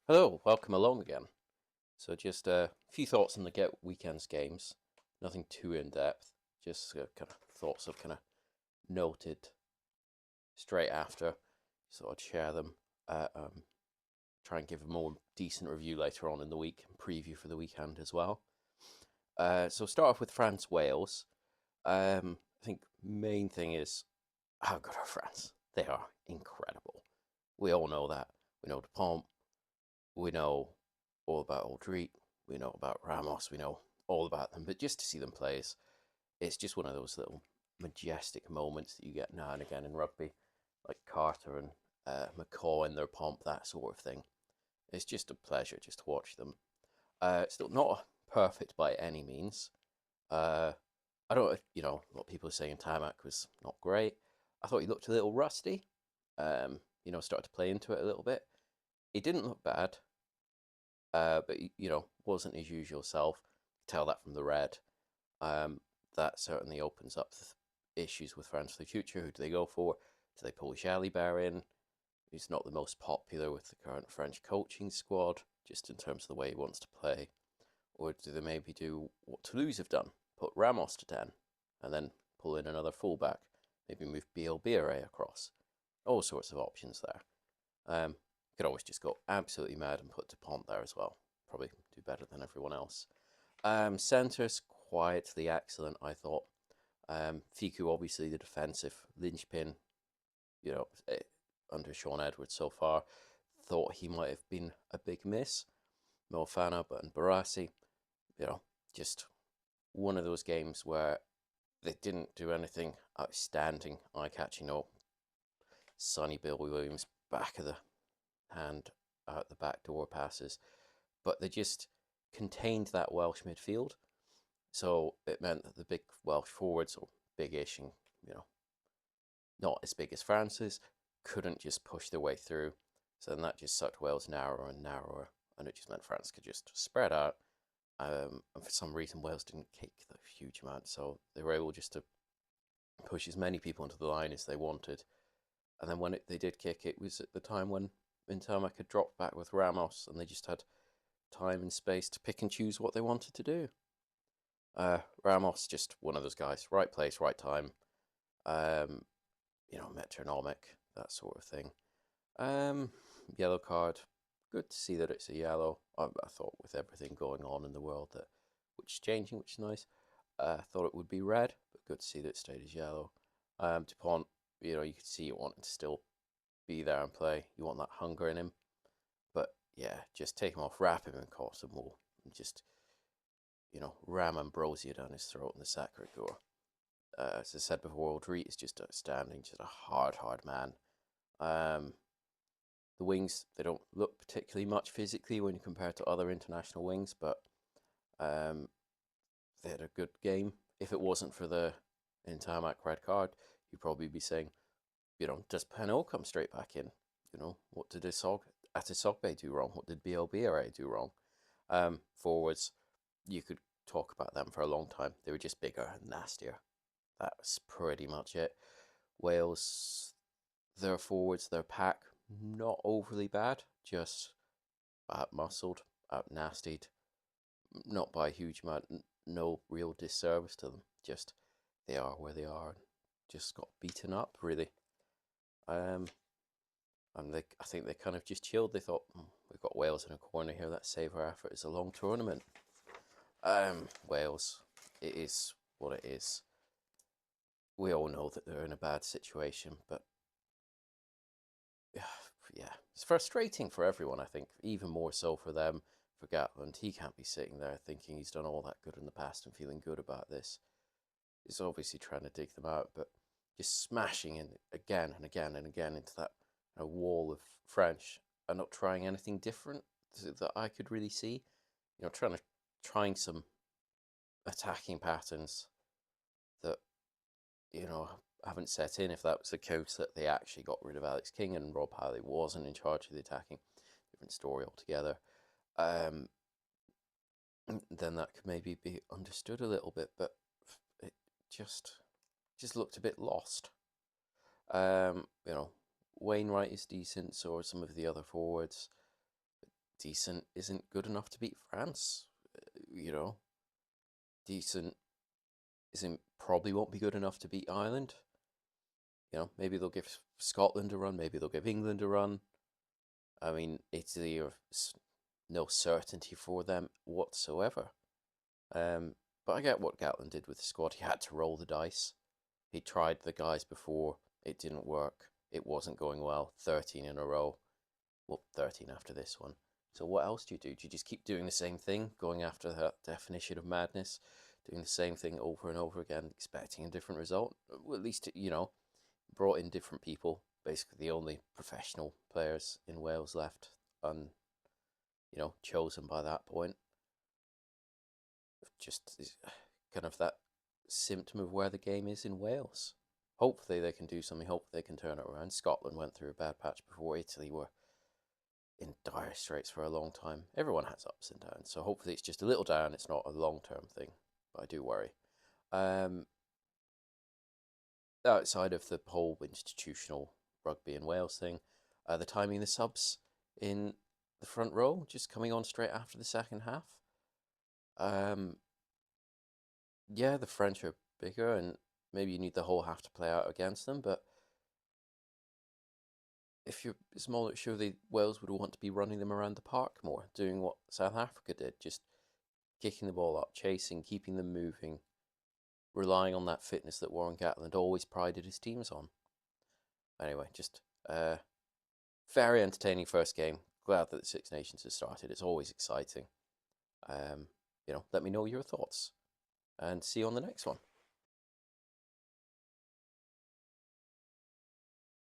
Hello, welcome along again. So just a few thoughts on the Get Weekend's games. Nothing too in depth. Just kind of thoughts I've kind of noted straight after. So I'd share them. Try and give a more decent review later on in the week and preview for the weekend as well. So start off with France Wales. I think main thing is how good are France? They are incredible. We all know that. We know Dupont. We know all about Aldrit, we know about Ramos, we know all about them. But just to see them play, it's just one of those little majestic moments that you get now and again in rugby, like Carter and McCaw in their pomp, that sort of thing. It's just a pleasure just to watch them. Still not perfect by any means. Uh, I don't, a lot of people are saying Tamac was not great. I thought he looked a little rusty. Started to play into it a little bit. He didn't look bad. But wasn't his usual self. Tell that from the red. That certainly opens up issues with France for the future. Who do they go for? Do they pull Jalibert in? He's not the most popular with the current French coaching squad, just in terms of the way he wants to play. Or do they maybe do what Toulouse have done? Put Ramos to 10, and then pull in another fullback. Maybe move Bielbiere across. All sorts of options there. Could always just go absolutely mad and put Dupont there as well. Probably do better than everyone else. Centres, quietly excellent, I thought. Fiku, obviously the defensive linchpin, under Sean Edwards so far. Thought he might have been a big miss. Moefana, but and Barassi, just one of those games where they didn't do anything outstanding, eye-catching. Sonny Bill Williams, back of the hand out the back door passes, but they just contained that Welsh midfield. So it meant that the big Welsh forwards, or big-ish and, not as big as France's, couldn't just push their way through. So then that just sucked Wales narrower and narrower, and it just meant France could just spread out. And for some reason, Wales didn't kick the huge amount, so they were able just to push as many people into the line as they wanted. And then when they did kick, it was at the time when Intermac had dropped back with Ramos, and they just had time and space to pick and choose what they wanted to do. Ramos, just one of those guys, right place, right time. Metronomic, that sort of thing. Yellow card. Good to see that it's a yellow. I thought with everything going on in the world which is changing, which is nice. I thought it would be red, but good to see that it stayed as yellow. Dupont, you could see you wanting to still be there and play. You want that hunger in him. But yeah, just take him off, wrap him in cotton wool, and just, ram ambrosia down his throat in the Sacre Coeur. As I said before, Aldrit is just outstanding, just a hard man. The wings, they don't look particularly much physically when compared to other international wings, but they had a good game. If it wasn't for the Intermac red card, you'd probably be saying, does Penaud come straight back in? What did Atisogbe do wrong? What did Bielbiere do wrong? Forwards, you could talk about them for a long time. They were just bigger and nastier. That's pretty much it. Wales, their forwards, their pack, not overly bad, just out-muscled, out-nastied, not by a huge amount, no real disservice to them, just they are where they are, just got beaten up, really. And I think they kind of just chilled. They thought, we've got Wales in a corner here, let's save our effort. It's a long tournament. Wales, it is what it is. We all know that they're in a bad situation, but yeah, it's frustrating for everyone, I think, even more so for them, for Gatland. He can't be sitting there thinking he's done all that good in the past and feeling good about this. He's obviously trying to dig them out, but just smashing in again and again and again into that wall of French and not trying anything different that I could really see. Trying some attacking patterns that, haven't set in. If that was the case that they actually got rid of Alex King and Rob Howley wasn't in charge of the attacking, different story altogether. Then that could maybe be understood a little bit, but it just looked a bit lost. Wainwright is decent, so are some of the other forwards. decent isn't good enough to beat France. You know, decent isn't probably won't be good enough to beat Ireland. You know, maybe they'll give Scotland a run, maybe they'll give England a run. I mean, Italy are no certainty for them whatsoever. But I get what Gatland did with the squad. He had to roll the dice. He tried the guys before. It didn't work. It wasn't going well. 13 in a row. Well, 13 after this one. So what else do you do? Do you just keep doing the same thing, going after that definition of madness, doing the same thing over and over again, expecting a different result? Well, at least, you know, brought in different people. Basically, the only professional players in Wales left, chosen by that point. Just kind of that symptom of where the game is in Wales. Hopefully they can do something. Hopefully they can turn it around. Scotland went through a bad patch before. Italy were in dire straits for a long time. Everyone has ups and downs, so hopefully it's just a little down. It's not a long-term thing, but I do worry. Outside of the whole institutional rugby in Wales thing, the timing of the subs in the front row, just coming on straight after the second half. Yeah, the French are bigger, and maybe you need the whole half to play out against them, but if you're smaller, surely Wales would want to be running them around the park more, doing what South Africa did, just kicking the ball up, chasing, keeping them moving, relying on that fitness that Warren Gatland always prided his teams on. Anyway, just very entertaining first game. Glad that the Six Nations has started. It's always exciting. Let me know your thoughts, and see you on the next one.